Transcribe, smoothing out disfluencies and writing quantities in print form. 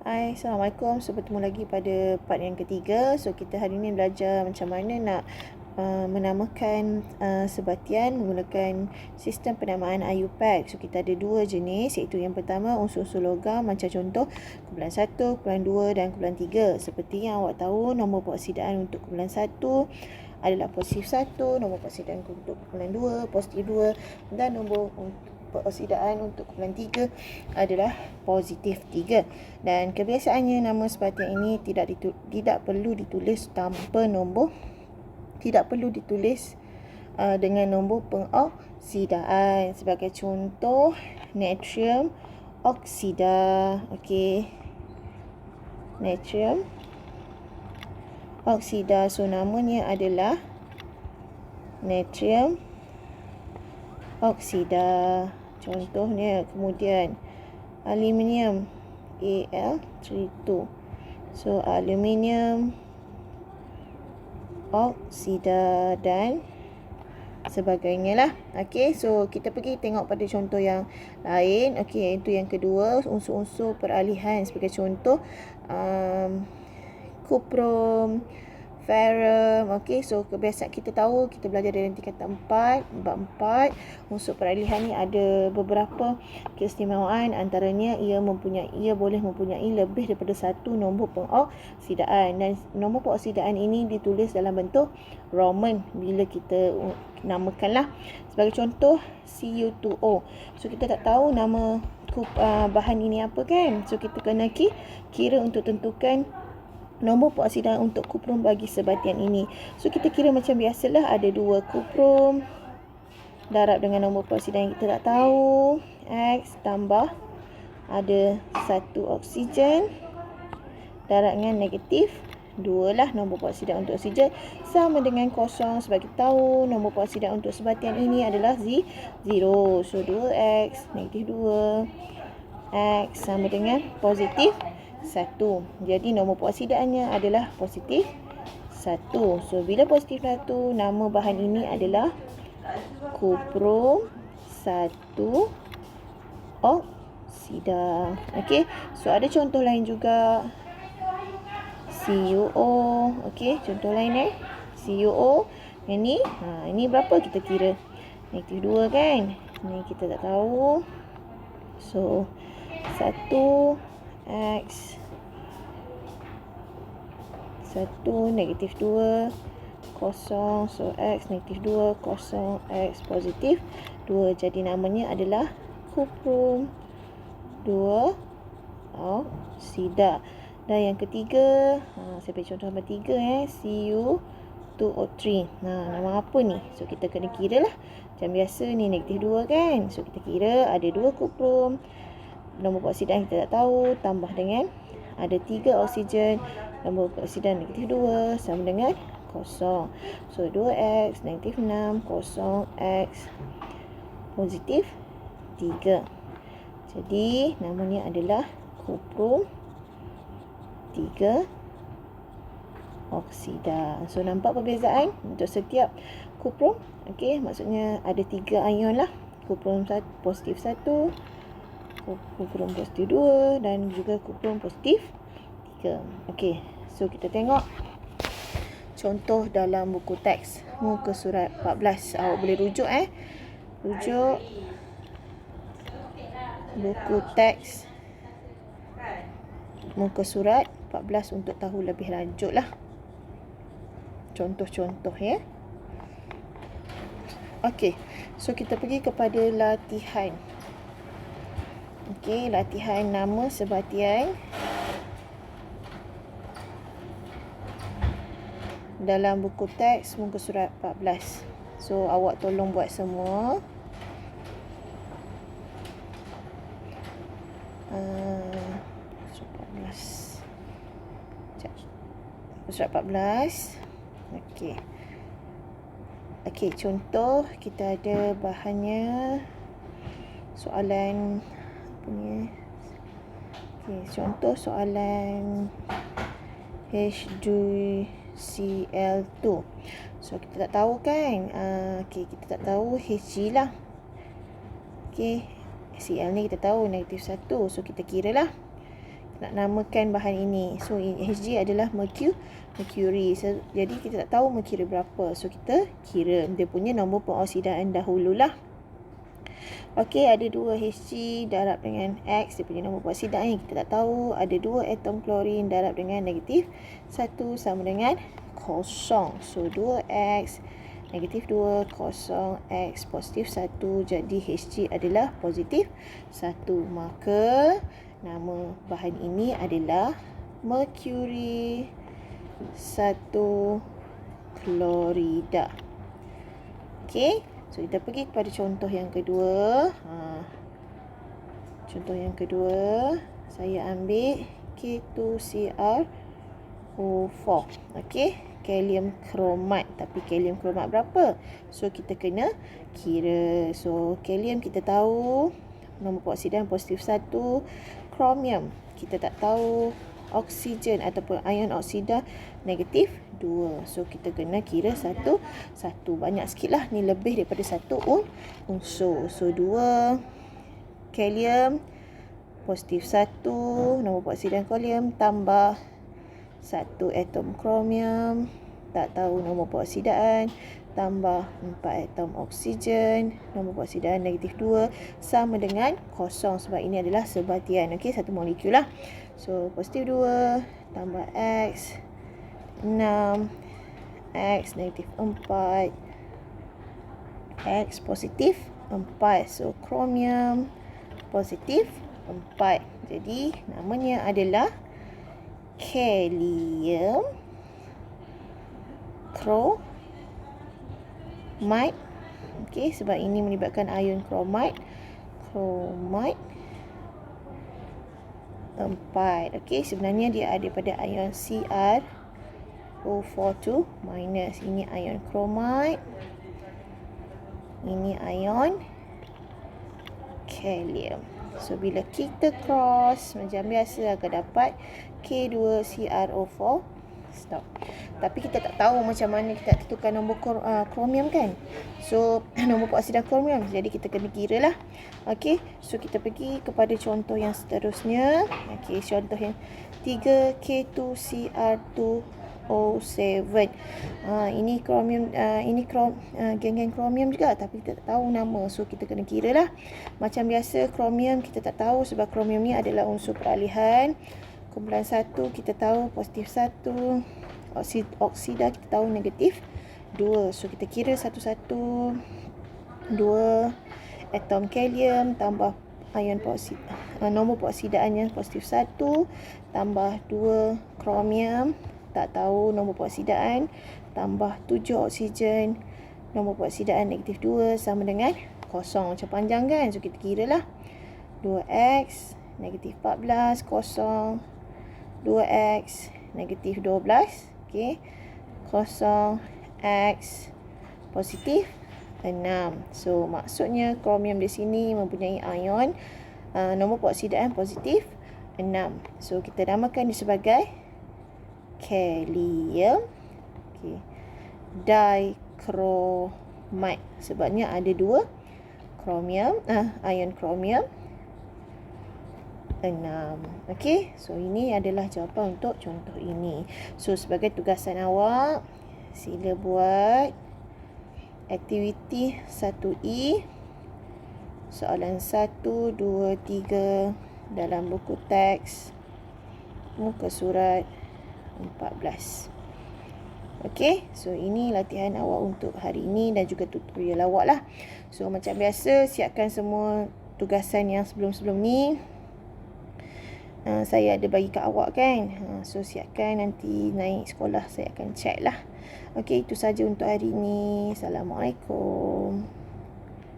Hai, Assalamualaikum. So, bertemu lagi pada part yang ketiga. So, kita hari ini belajar macam mana nak menamakan sebatian menggunakan sistem penamaan IUPAC. So, kita ada dua jenis, iaitu yang pertama unsur-unsur logam macam contoh kumpulan 1, kumpulan 2 dan kumpulan 3. Seperti yang awak tahu, nombor peroksidan untuk kumpulan 1 adalah positif 1, nombor peroksidan untuk kumpulan 2 positif 2 dan nombor peroksidan untuk kumpulan 3 adalah positif 3. Dan kebiasaannya nama sebatian ini tidak perlu ditulis tanpa nombor, tidak perlu ditulis dengan nombor pengoksidaan. Sebagai contoh, natrium oksida. Okey. Natrium oksida. So namanya adalah natrium oksida. Contohnya, kemudian aluminium Al32. So aluminium oksida dan sebagainya lah. Okey, so kita pergi tengok pada contoh yang lain. Okey, iaitu yang kedua, unsur-unsur peralihan. Sebagai contoh, kuprum, ferrum. Okey, so kebiasaan kita tahu, kita belajar dari tingkatan 4, bab 4. Unsur peralihan ni ada beberapa keistimewaan, antaranya ia boleh mempunyai lebih daripada satu nombor pengoksidaan, dan nombor pengoksidaan ini ditulis dalam bentuk Roman bila kita namakanlah. Sebagai contoh, Cu2O. So kita tak tahu nama bahan ini apa kan? So kita kena kira untuk tentukan nombor peroksidan untuk kuprum bagi sebatian ini. So kita kira macam biasalah, ada 2 kuprum darab dengan nombor peroksidan yang kita tak tahu, X tambah ada 1 oksigen darab dengan negatif 2 lah nombor peroksidan untuk oksigen, sama dengan kosong. Sebab kita tahu nombor peroksidan untuk sebatian ini adalah 0. So 2X negatif 2 X sama dengan positif 1. Jadi nombor peroksidaannya adalah positif 1. So bila positif 1, nama bahan ini adalah kuprum 1 oksida. Okey, so ada contoh lain juga, CuO. Okey, contoh lain CuO. Yang ni, ini berapa kita kira? Negatif 2 kan? Ni kita tak tahu. So 1 X 1 negatif 2 kosong. So X negatif 2 kosong X positif 2. Jadi namanya adalah kuprum 2 oksida. Dan yang ketiga, saya beri contoh nombor 3 Cu2O3. Nama apa ni? So kita kena kira lah. Macam biasa ni negatif 2 kan? So kita kira ada 2 kuprum, nombor peroksidan kita tak tahu, tambah dengan ada 3 oksigen, nombor peroksidan negatif 2 sama dengan kosong. So 2X negatif 6 kosong X positif 3. Jadi namanya adalah kuprum 3 oksida. So nampak perbezaan untuk setiap kuprum. Okey, maksudnya ada 3 ion lah. Kuprum positif 1, kuprum positif 2 dan juga kuprum positif 3. Okey, so kita tengok contoh dalam buku teks muka surat 14. Awak boleh rujuk rujuk buku teks muka surat 14 untuk tahu lebih lanjut lah contoh-contoh ya. Okey, so kita pergi kepada latihan. Okey, latihan nama sebatian dalam buku teks muka surat 14. So awak tolong buat semua. Surat 14. Okey. Okey, contoh kita ada bahannya soalan apa ni? Okey, contoh soalan HgCl2. So kita tak tahu kan? Okey, kita tak tahu Hg lah. Okey, Cl ni kita tahu negatif 1. So kita kira lah. nak namakan bahan ini. So Hg adalah mercury. So, jadi kita tak tahu mercury berapa. So kita kira dia punya nombor pengoksidaan dahululah. Okey, ada 2 Hg darab dengan X, dia punya nombor pengoksidaan yang kita tak tahu. Ada 2 atom klorin darab dengan negatif 1 sama dengan 0. So 2X negatif 2, 0, X positif 1. Jadi Hg adalah positif 1. Maka nama bahan ini adalah mercury 1 klorida. Okey. So, kita pergi kepada contoh yang kedua. Contoh yang kedua, saya ambil K2CrO4. Okey, kalium kromat. Tapi kalium kromat berapa? So, kita kena kira. So, kalium kita tahu nombor pengoksidaan positif 1. Kromium kita tak tahu. Oksigen ataupun ion oksida negatif 2. So kita kena kira satu. Banyak sikit lah. Ni lebih daripada 1 unsur. So 2 kalium positif 1. Nombor pengoksidaan kalium tambah 1 atom kromium. Tak tahu nombor pengoksidaan. Tambah 4 atom oksigen. Nombor pengoksidaan negatif 2 sama dengan 0. Sebab ini adalah sebatian. Okey, satu molekul lah. So positif 2 tambah X 6, X negatif 4, X positif 4. So kromium positif 4. Jadi namanya adalah kalium kromate. Okey, sebab ini melibatkan ion kromate. Kromate 4. Okey, sebenarnya dia ada pada ion CrO4 minus. Ini ion kromate. Ini ion kalium. So bila kita cross macam biasa akan dapat K2CrO4. Stop. Tapi kita tak tahu macam mana kita tentukan nombor kromium kan. So nombor pengoksidaan kromium. Jadi kita kena kira lah. Okey. So kita pergi kepada contoh yang seterusnya. Okey, contoh yang 3 K2Cr2O7. Ini kromium, ini geng-geng kromium juga, tapi kita tak tahu nama. So kita kena kira lah. Macam biasa kromium kita tak tahu sebab kromium ni adalah unsur peralihan. Kumpulan 1 kita tahu positif 1. Oksida kita tahu negatif 2. So kita kira satu-satu. 2 atom kalium tambah ion nombor pengoksidaan positif 1 tambah 2 kromium, tak tahu nombor pengoksidaan, tambah 7 oksigen, nombor pengoksidaan negatif 2 sama dengan 0. Macam panjang kan. So kita kira lah. 2x negatif 14, 0. 2x negatif 12. Okey. 0 x positif 6. So maksudnya kromium di sini mempunyai ion nombor pengoksidaan positif 6. So kita namakan dia sebagai kalium dichromate. Sebabnya ada 2 kromium, ion kromium 6. Okey, so ini adalah jawapan untuk contoh ini. So sebagai tugasan awak, sila buat aktiviti 1E soalan 1, 2, 3 dalam buku teks muka surat 14. Okey, so ini latihan awak untuk hari ini dan juga tutorial awak lah. So macam biasa, siapkan semua tugasan yang sebelum-sebelum ni. Saya ada bagi kat awak kan. So siapkan, nanti naik sekolah saya akan check lah. Okey, itu saja untuk hari ini. Assalamualaikum.